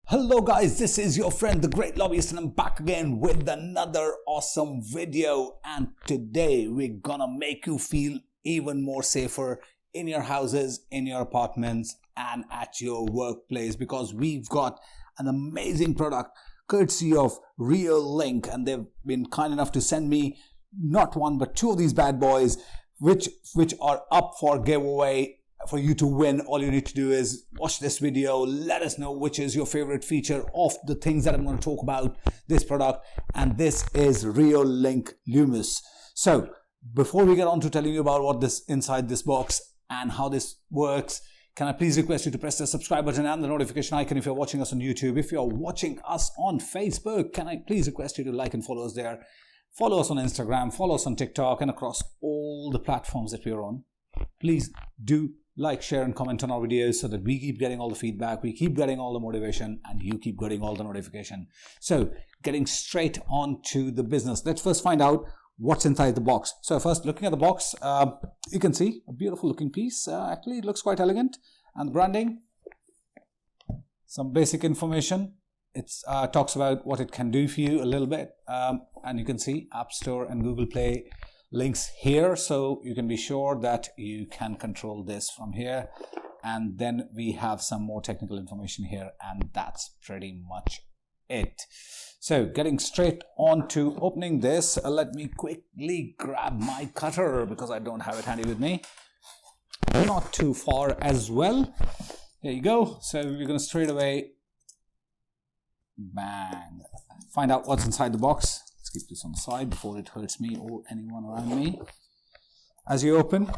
Hello guys, this is your friend the Great Lobbyist and I'm back again with another awesome video, and today we're gonna make you feel even more safer in your houses, in your apartments and at your workplace, because we've got an amazing product courtesy of ReoLink, and they've been kind enough to send me not one but two of these bad boys which are up for giveaway. For you to win, all you need to do is watch this video, let us know which is your favorite feature of the things that I'm going to talk about this product, and this is ReoLink Lumus. So before we get on to telling you about what this inside this box and how this works, can I please request you to press the subscribe button and the notification icon if you're watching us on YouTube. If you're watching us on Facebook, can I please request you to like and follow us there. Follow us on Instagram, follow us on TikTok and across all the platforms that we're on. Please do like, share and comment on our videos so that we keep getting all the feedback, we keep getting all the motivation, and you keep getting all the notification. So getting straight on to the business, let's first find out what's inside the box. So first, looking at the box, you can see a beautiful looking piece. Actually, it looks quite elegant. And the branding, some basic information. It talks about what it can do for you a little bit. And you can see App Store and Google Play links here, so you can be sure that you can control this from here. And then we have some more technical information here, and that's pretty much it. So getting straight on to opening this, let me quickly grab my cutter because I don't have it handy with me. Not too far as well. There you go. So we're going to straight away bang find out what's inside the box. Let's keep this on the side before it hurts me or anyone around me. As you open,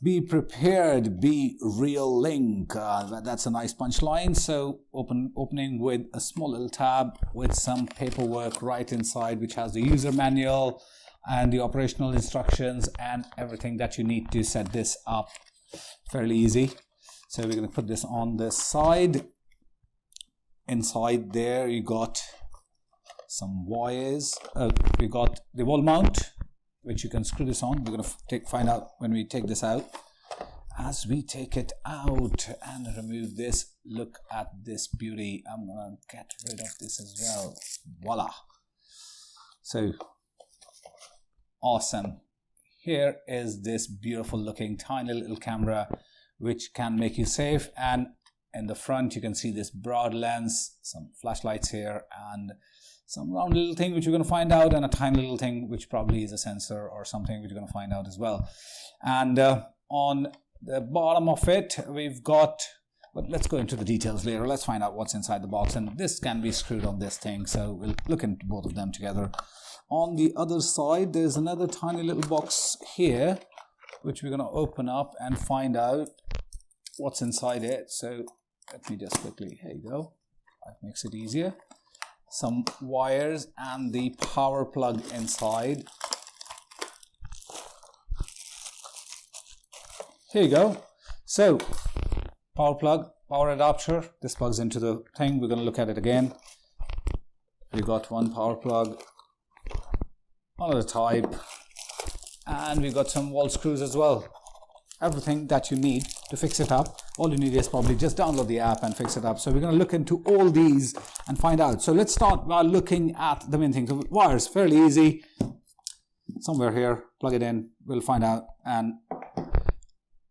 be prepared, be ReoLink. That's a nice punchline. So opening with a small little tab with some paperwork right inside, which has the user manual and the operational instructions and everything that you need to set this up. Fairly easy. So we're going to put this on this side. Inside there you got some wires. We got the wall mount, which you can screw this on. We're going to find out when we take this out. As we take it out and remove this, look at this beauty. I'm going to get rid of this as well. Voila. So awesome. Here is this beautiful looking tiny little camera which can make you safe, and in the front you can see this broad lens, some flashlights here, and some round little thing which we're going to find out, and a tiny little thing which probably is a sensor or something which you're going to find out as well. And on the bottom of it we've got, but let's go into the details later. Let's find out what's inside the box, and this can be screwed on this thing, so we'll look into both of them together. On the other side there's another tiny little box here which we're going to open up and find out what's inside it. So let me just quickly, here you go, that makes it easier. Some wires and the power plug inside. Here you go. So power plug, power adapter, this plugs into the thing. We're going to look at it again. We got one power plug, another type, and we got some wall screws as well. Everything that you need to fix it up. All you need is probably just download the app and fix it up. So we're going to look into all these and find out. So let's start by looking at the main thing. So wires, fairly easy. Somewhere here, plug it in, we'll find out. And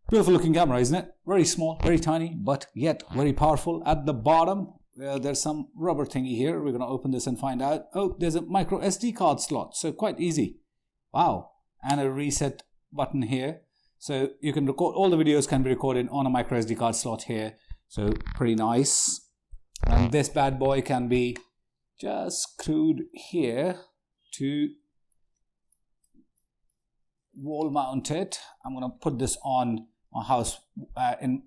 beautiful looking camera, isn't it? Very small, very tiny, but yet very powerful. At the bottom, there's some rubber thingy here. We're going to open this and find out. Oh, there's a micro SD card slot. So quite easy. Wow. And a reset button here. So you can record, all the videos can be recorded on a micro SD card slot here. So pretty nice. And this bad boy can be just screwed here to wall mount it. I'm going to put this on my house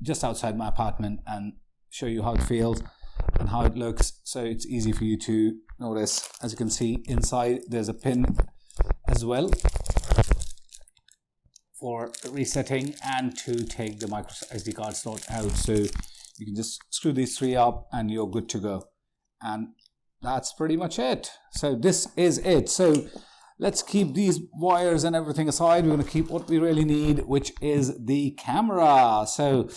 just outside my apartment and show you how it feels and how it looks. So it's easy for you to notice. As you can see inside there's a pin as well for resetting and to take the micro SD card slot out. So you can just screw these three up and you're good to go. And that's pretty much it. So this is it. So let's keep these wires and everything aside. We're going to keep what we really need, which is the camera. So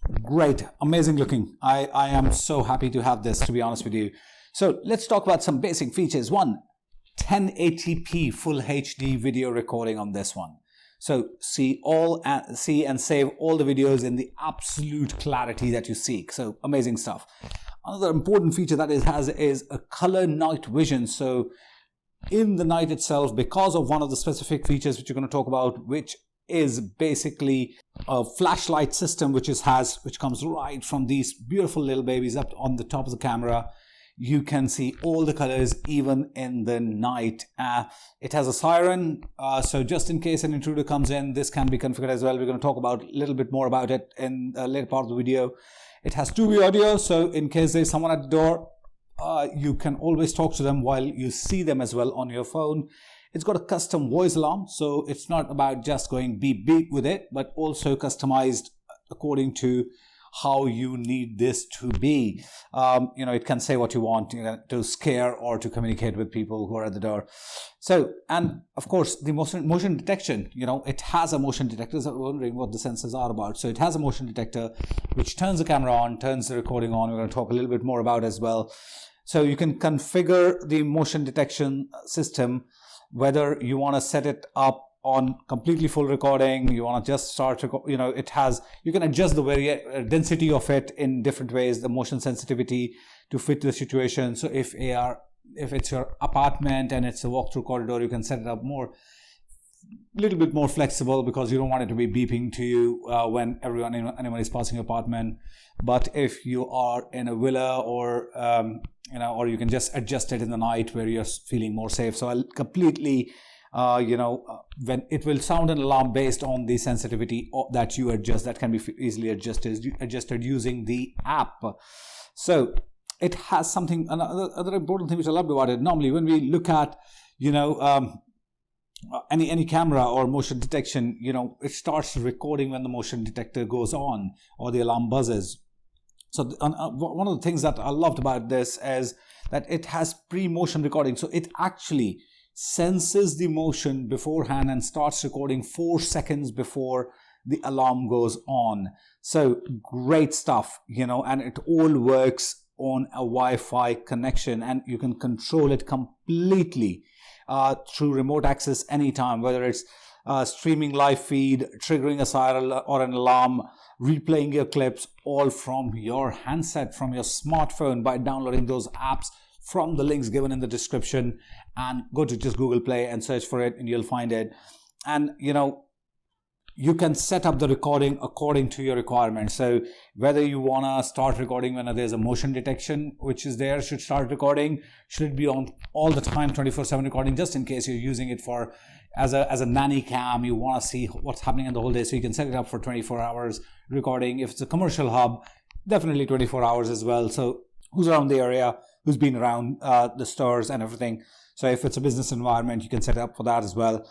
Great, amazing looking. I am so happy to have this, to be honest with you. So let's talk about some basic features. One, 1080p full HD video recording on this one. So see and save all the videos in the absolute clarity that you seek. So amazing stuff. Another important feature that it has is a color night vision. So in the night itself, because of one of the specific features which you're going to talk about, which is basically a flashlight system which comes right from these beautiful little babies up on the top of the camera. You can see all the colors even in the night. It has a siren, so just in case an intruder comes in, this can be configured as well. We're going to talk about a little bit more about it in a later part of the video. It has two-way audio, so in case there's someone at the door, you can always talk to them while you see them as well on your phone. It's got a custom voice alarm, so it's not about just going beep beep with it, but also customized according to how you need this to be. It can say what you want, to scare or to communicate with people who are at the door. So, and of course, the motion detection, it has a motion detector. So wondering what the sensors are about. So it has a motion detector which turns the camera on, turns the recording on. We're going to talk a little bit more about as well. So you can configure the motion detection system, whether you want to set it up on completely full recording, you want to just start, you can adjust the density of it in different ways, the motion sensitivity to fit the situation. So if it's your apartment and it's a walk-through corridor, you can set it up a little bit more flexible because you don't want it to be beeping to you when anyone is passing your apartment. But if you are in a villa or you can just adjust it in the night where you're feeling more safe. So I'll completely when it will sound an alarm based on the sensitivity that you adjust, that can be easily adjusted using the app. So it has another important thing which I loved about it. Normally when we look at any camera or motion detection, it starts recording when the motion detector goes on or the alarm buzzes. So one of the things that I loved about this is that it has pre-motion recording. So it actually senses the motion beforehand and starts recording 4 seconds before the alarm goes on. So great stuff, and it all works on a Wi-Fi connection, and you can control it completely through remote access anytime, whether it's streaming live feed, triggering a siren or an alarm, replaying your clips, all from your handset, from your smartphone, by downloading those apps from the links given in the description, and go to just Google Play and search for it and you'll find it. And you can set up the recording according to your requirements. So whether you want to start recording when there's a motion detection which is there, should start recording, should it be on all the time, 24/7 recording, just in case you're using it for as a nanny cam, you want to see what's happening in the whole day, so you can set it up for 24 hours recording. If it's a commercial hub, definitely 24 hours as well. So who's around the area, who's been around the stores and everything. So if it's a business environment, you can set it up for that as well.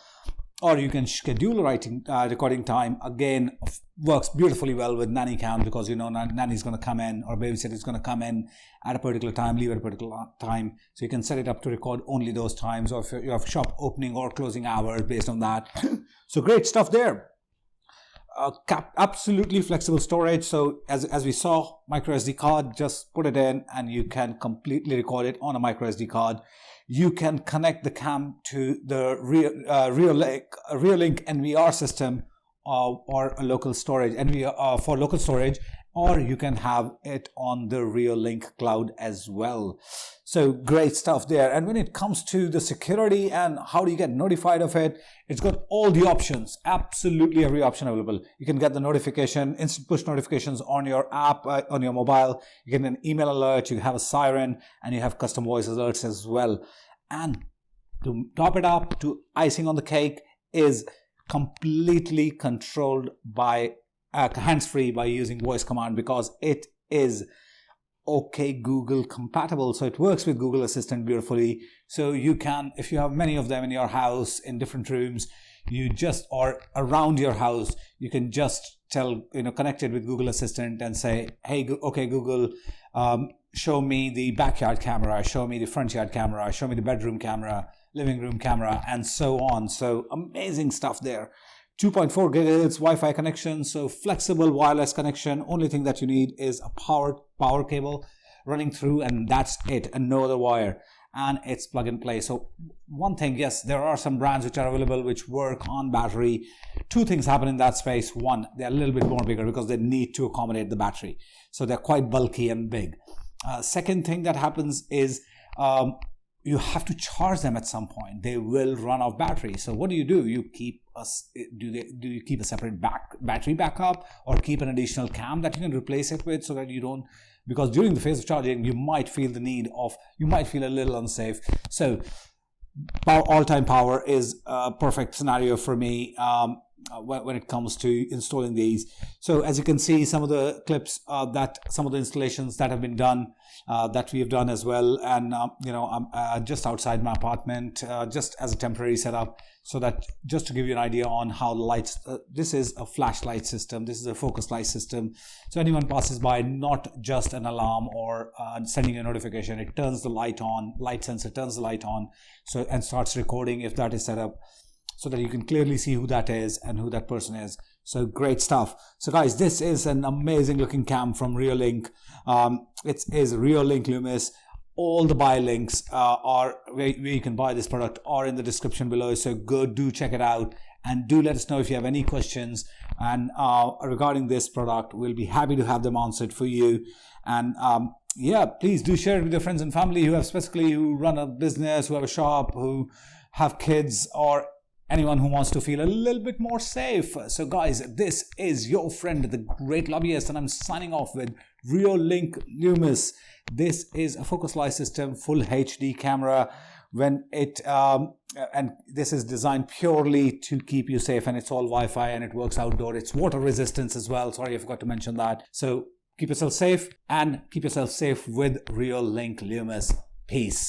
Or you can schedule recording time. Again, works beautifully well with nanny cam, because nanny's going to come in or babysitter is going to come in at a particular time, leave at a particular time. So you can set it up to record only those times, or if you have shop opening or closing hours based on that. So great stuff there. Absolutely flexible storage. So as we saw, micro SD card, just put it in and you can completely record it on a micro SD card. You can connect the cam to the ReoLink NVR system or a local storage for local storage, or you can have it on the ReoLink cloud as well. So great stuff there. And when it comes to the security and how do you get notified of it, it's got all the options, absolutely every option available. You can get the notification, instant push notifications on your app, on your mobile. You get an email alert, you have a siren, and you have custom voice alerts as well. And to top it up, to icing on the cake, is completely controlled by hands-free by using voice command, because it is OK Google compatible. So it works with Google Assistant beautifully. So you can, if you have many of them in your house in different rooms, or around your house, you can just connect it with Google Assistant and say, hey, OK Google, show me the backyard camera, show me the front yard camera, show me the bedroom camera, living room camera, and so on. So amazing stuff there 2.4 gigahertz Wi-Fi connection, so flexible wireless connection. Only thing that you need is a power cable running through, and that's it, and no other wire. And it's plug and play. So one thing, yes, there are some brands which are available which work on battery. Two things happen in that space. One, they're a little bit more bigger because they need to accommodate the battery. So they're quite bulky and big. Second thing that happens is you have to charge them at some point. They will run off battery. So what do? You keep do you keep a separate battery backup, or keep an additional cam that you can replace it with, so that you don't, because during the phase of charging you might feel a little unsafe. So all-time power is a perfect scenario for me when it comes to installing these. So as you can see, some of the clips some of the installations that have been done, that we have done as well, and I'm just outside my apartment, just as a temporary setup, so that just to give you an idea on how the lights, this is a flashlight system, this is a focus light system, so anyone passes by, not just an alarm or sending a notification, it turns the light on, light sensor turns the light on, so, and starts recording if that is set up, so that you can clearly see who that is and who that person is. So great stuff. So guys, this is an amazing looking cam from ReoLink. It is ReoLink Lumus. All the buy links are where you can buy this product are in the description below. So do check it out, and do let us know if you have any questions and regarding this product. We'll be happy to have them answered for you. And yeah, please do share it with your friends and family who run a business, who have a shop, who have kids, or anyone who wants to feel a little bit more safe. So guys, this is your friend, the Great Lobbyist, and I'm signing off with ReoLink Lumus. This is a focus light system, full HD camera. And this is designed purely to keep you safe, and it's all Wi-Fi, and it works outdoor. It's water resistance as well. Sorry, I forgot to mention that. So keep yourself safe, and keep yourself safe with ReoLink Lumus. Peace.